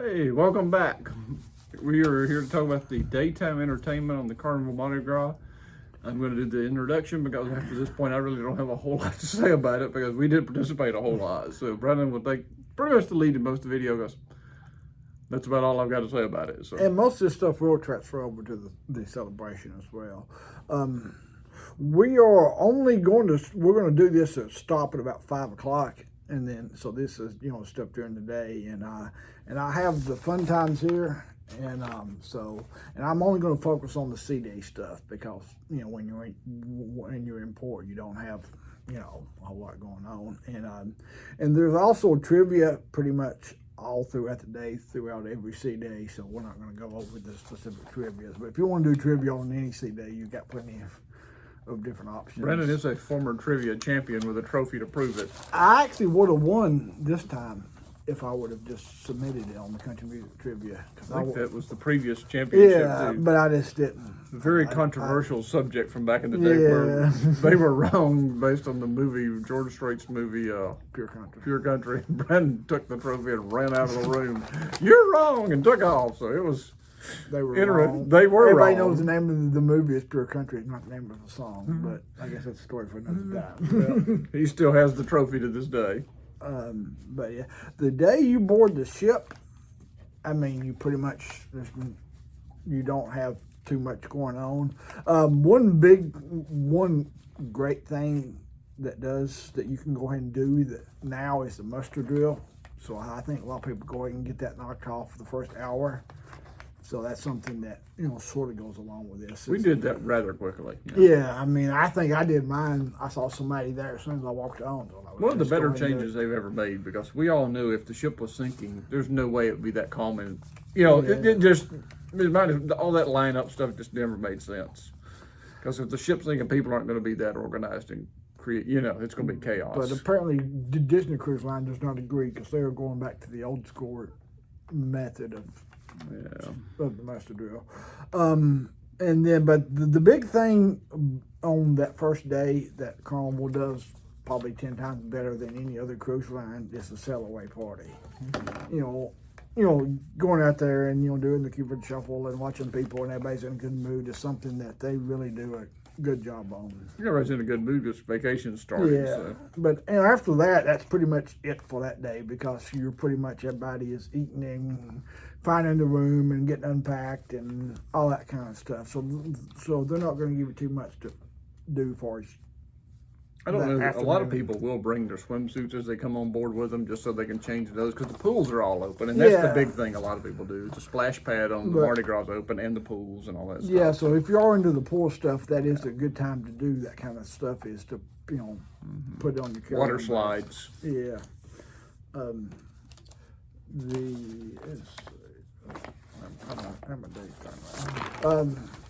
Hey, welcome back. We are here to talk about the daytime entertainment on the Carnival Mardi Gras. I'm going to do the introduction because after this point I really don't have a whole lot to say about it because we did participate a whole lot. So Brendan will take pretty much the lead in most of the video because that's about all I've got to say about it. So. And most of this stuff will transfer over to the celebration as well. We are only going to, we're going to do this at stop at about 5 o'clock. And then, so this is, stuff during the day. And I have the fun times here. And I'm only going to focus on the Seaday stuff because, when you're in port, you don't have, a whole lot going on. And there's also trivia pretty much all throughout the day, throughout every Seaday. So we're not going to go over the specific trivia. But if you want to do trivia on any Seaday, you've got plenty of different options. Brendan is a former trivia champion with a trophy to prove it. I actually would have won this time if I would have just submitted it on the country music trivia. I think that was the previous championship. Yeah, but I just didn't. Very controversial subject from back in the day where they were wrong based on the movie, George Strait's movie, Pure Country. Pure Country. Brendan took the trophy and ran out of the room. You're wrong, and took off. So it was. They were wrong. They were Everybody wrong. knows the name of the movie is Pure Country. It's not the name of the song, but I guess that's a story for another time. He still has the trophy to this day. But yeah, the day you board the ship, I mean, you pretty much, you don't have too much going on. One great thing that you can go ahead and do that now is the muster drill. So I think a lot of people go ahead and get that knocked off the first hour. So that's something that, sort of goes along with this. We did that rather quickly. Yeah, I mean, I think I did mine. I saw somebody there as soon as I walked on. So one of the better changes they've ever made because we all knew if the ship was sinking, there's no way it would be that calm. And, all that line-up stuff just never made sense. Because if the ship's sinking, people aren't going to be that organized and create, it's going to be chaos. But apparently, the Disney Cruise Line does not agree because they are going back to the old school method of the master drill. And then, but the big thing on that first day that Carnival does probably 10 times better than any other cruise line is the sail away party. Going out there and, doing the Cupid Shuffle and watching people and everybody's in a good mood is something that they really do a good job on. Everybody's in a good mood because vacation started. Yeah, so. But after that, that's pretty much it for that day because you're pretty much, everybody is eating and finding the room and getting unpacked and all that kind of stuff. So they're not going to give you too much to do for us. I don't know. A lot of people will bring their swimsuits as they come on board with them just so they can change those because the pools are all open. And that's the big thing a lot of people do. The splash pad on the Mardi Gras is open and the pools and all that stuff. Yeah, so if you're into the pool stuff, that is a good time to do that kind of stuff is to, put it on your carry-on water bag. slides. Yeah.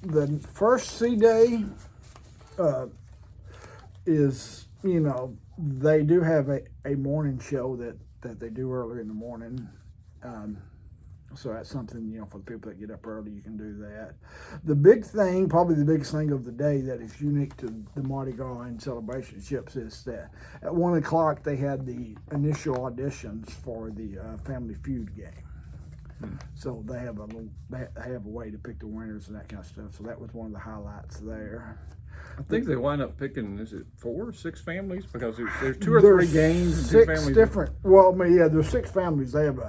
The first Seaday is, they do have a morning show that they do early in the morning. So that's something, for the people that get up early, you can do that. The big thing, probably the biggest thing of the day that is unique to the Mardi Gras and celebration ships is that at 1 o'clock they had the initial auditions for the Family Feud game. So they have a way to pick the winners and that kind of stuff. So that was one of the highlights there. I think they wind up picking, is it 4 or 6 families? Because there's 2 or 3 games and 2 families. 6 different, well, I mean, yeah, there's 6 families. They have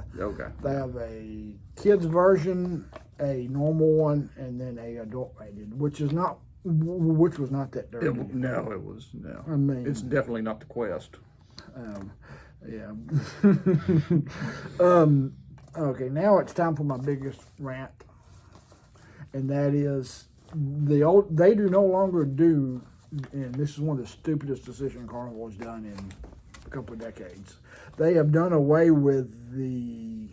they have a kids version, a normal one, and then a adult rated, which was not that dirty. No. I mean, it's definitely not the Quest. Yeah. Okay, now it's time for my biggest rant, and that is they do no longer do, and this is one of the stupidest decisions Carnival has done in a couple of decades. They have done away with the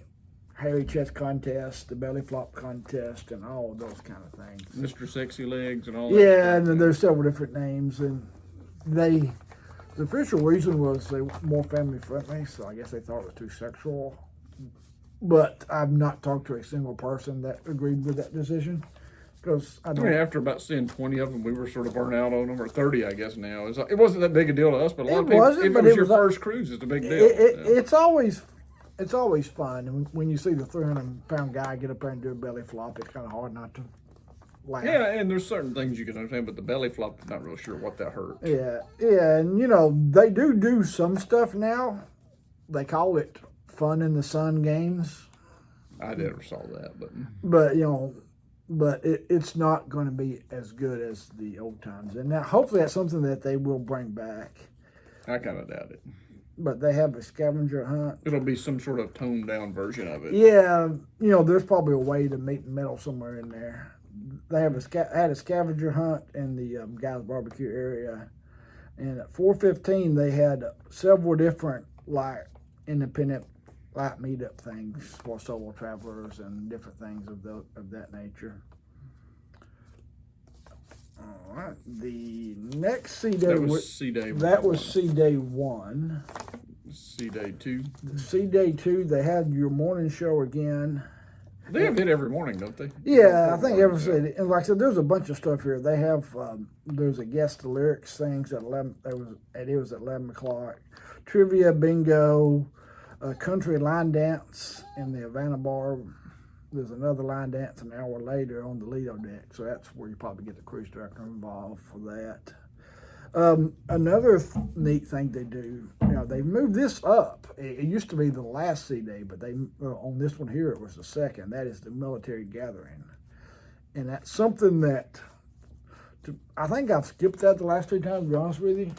hairy chest contest, the belly flop contest, and all of those kind of things. Mr. Sexy Legs and all that. Yeah, and there's several different names, and the official reason was they were more family friendly, so I guess they thought it was too sexual. But I've not talked to a single person that agreed with that decision. Because after about seeing 20 of them, we were sort of burnt out on them, or 30, I guess now. It wasn't that big a deal to us, but a lot of people, if it was your first cruise, it's a big deal. It's always it's always fun. And when you see the 300-pound guy get up there and do a belly flop, it's kind of hard not to laugh. Yeah, and there's certain things you can understand, but the belly flop, I'm not real sure what that hurt. Yeah, and they do some stuff now. They call it fun in the sun games. I never saw that, but it's not going to be as good as the old times. And now, hopefully, that's something that they will bring back. I kind of doubt it. But they have a scavenger hunt. It'll be some sort of toned down version of it. Yeah, there's probably a way to meet in the middle somewhere in there. They have had a scavenger hunt in the guys' barbecue area, and at 4:15 they had several different independent meetup things for solo travelers and different things of that nature. All right, the next Seaday was Seaday. That was Seaday 1. Seaday 2. Seaday 2, they had your morning show again. They have it every morning, don't they? Yeah, I think every city. And like I said, there's a bunch of stuff here. They have there's a guest the lyrics things at 11. It was at 11 o'clock. Trivia, bingo, country line dance in the Havana bar. There's another line dance an hour later on the Lido deck. So that's where you probably get the cruise director involved for that. Another neat thing they do, they've moved this up. It used to be the last Seaday, but on this one here, it was the second. That is the military gathering. And that's something that, I think I've skipped that the last 3 times, to be honest with you.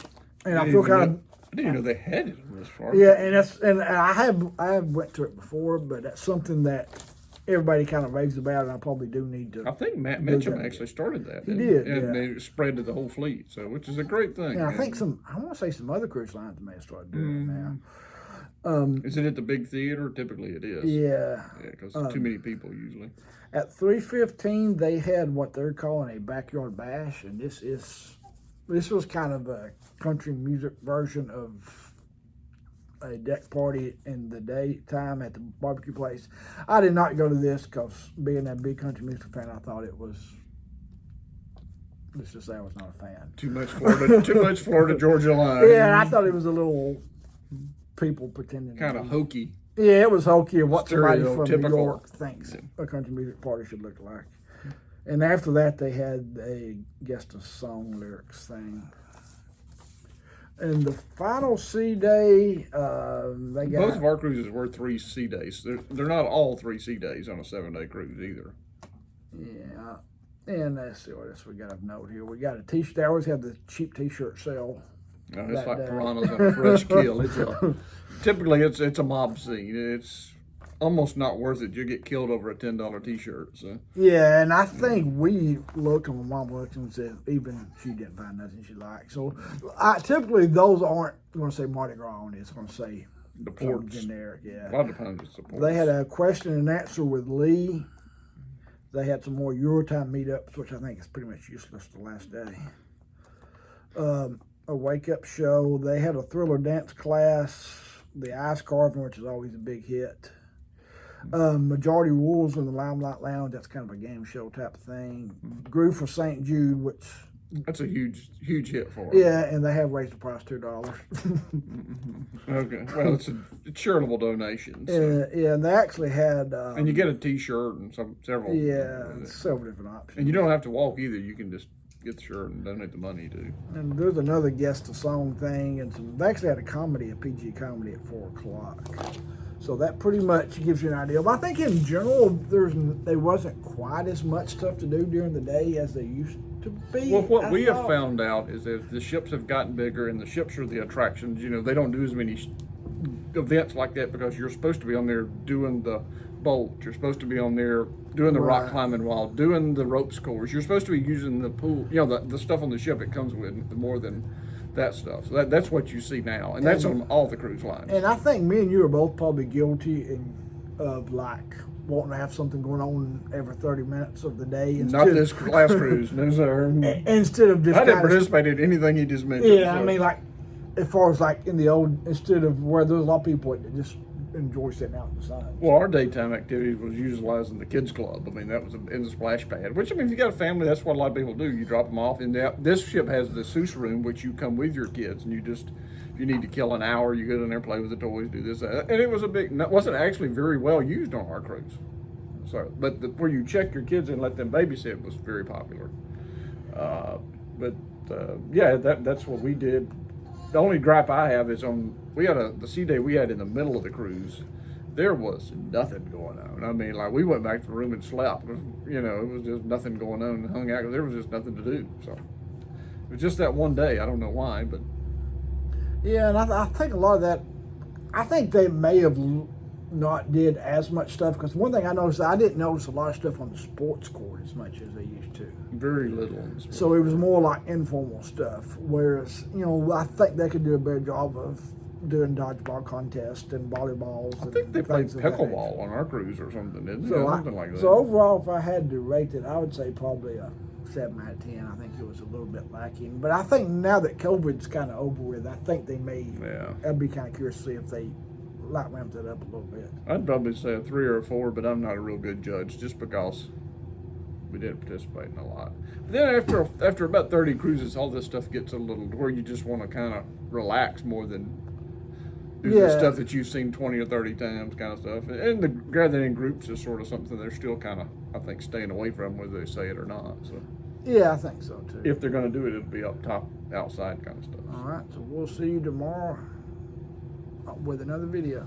And I feel kind of... I didn't know they had it this far. Yeah, and I have went to it before, but that's something that everybody kind of raves about, and I probably do need to. I think Matt Mitchum actually started that. He did, and they spread to the whole fleet, which is a great thing. And I think I want to say some other cruise lines may have started doing it now. Is it at the big theater? Typically it is. Yeah. Yeah, because too many people usually. At 3:15, they had what they're calling a backyard bash, and this was kind of a country music version of a deck party in the daytime at the barbecue place. I did not go to this because being a big country music fan, I thought it was, let's just say I was not a fan. Too much Florida Georgia line. Yeah, I thought it was a little people pretending. Kind of hokey. Yeah, it was hokey of what somebody from New Stereotypical. York thinks a country music party should look like. And after that, they had a guest of song lyrics thing. And the final Seaday, they got... Both of our cruises were 3 Seadays. They're not all 3 Seadays on a 7-day cruise either. Yeah. And let's see what else we got of note here. We got a t-shirt. They always have the cheap t-shirt sale. It's like piranhas on a fresh kill. Typically, it's a mob scene. It's almost not worth it. You get killed over a $10 t-shirt. So. Yeah, and I think we looked, and my mom looked and said even she didn't find nothing she liked. So typically those aren't going to say Mardi Gras on it. It's going to say the ports. Generic, yeah. A lot of times it's the ports. They had a question and answer with Lee. They had some more Eurotime meetups, which I think is pretty much useless the last day. A wake-up show. They had a thriller dance class. The ice carving, which is always a big hit. Majority Rules in the Limelight Lounge. That's kind of a game show type of thing. Groove for St. Jude, which... That's a huge hit for them. Yeah, and they have raised the price $2. Okay. Well, it's a charitable donation. So. Yeah, and they actually had... and you get a t-shirt and several... Yeah, several different options. And you don't have to walk either. You can just get the shirt and donate the money too. And there's another guest of song thing, and they actually had a PG comedy at 4 o'clock. So that pretty much gives you an idea. But I think in general, there wasn't quite as much stuff to do during the day as there used to be. Well, what we have found out is that the ships have gotten bigger, and the ships are the attractions. They don't do as many events like that because you're supposed to be on there doing the bolt. You're supposed to be on there doing the rock climbing while doing the ropes course. You're supposed to be using the pool, the stuff on the ship it comes with more than that stuff. So that's what you see now, and that's on all the cruise lines. And I think me and you are both probably guilty of wanting to have something going on every 30 minutes of the day. Not this last cruise, no sir. Instead of just I didn't participate in anything you just mentioned. Yeah, so. I mean, as far as in the old, instead of where there's a lot of people that just enjoy sitting out in the sun. Well, our daytime activities was utilizing the kids club. I mean, that was in the splash pad, which, if you got a family, that's what a lot of people do. You drop them off. And this ship has the Seuss room, which you come with your kids, and you just If you need to kill an hour, you get in there, play with the toys, do this, that. And it was wasn't actually very well used on our cruise. So, but where you check your kids and let them babysit was very popular. Yeah, that's what we did. The only gripe I have is we had the Seaday we had in the middle of the cruise. There was nothing going on. I mean, like, we went back to the room and slept. You know, it was just nothing going on and hung out. There was just nothing to do. So it was just that one day. I don't know why, but Yeah, and I think a lot of that, I think they may have not did as much stuff, because one thing I noticed, I didn't notice a lot of stuff on the sports court as much as they used to. very little. So it was more like informal stuff, whereas, you know, I think they could do a better job of doing dodgeball contests and volleyballs. I think they played pickleball on our cruise or something, didn't they? Something like that. So overall, if I had to rate it, I would say probably a 7 out of 10. I think it was a little bit lacking, but I think now that COVID's kind of over with, I think they may. Yeah. I'd be kind of curious to see if they ramped it up a little bit. I'd probably say a 3 or a 4, but I'm not a real good judge just because we didn't participate in a lot. But then after about 30 cruises, all this stuff gets a little where you just want to kind of relax more than do the stuff that you've seen 20 or 30 times, kind of stuff. And the gathering in groups is sort of something they're still kind of, I think, staying away from, whether they say it or not. So Yeah, I think so too. if they're going to do it, it'll be up top, outside kind of stuff. All right, so we'll see you tomorrow with another video.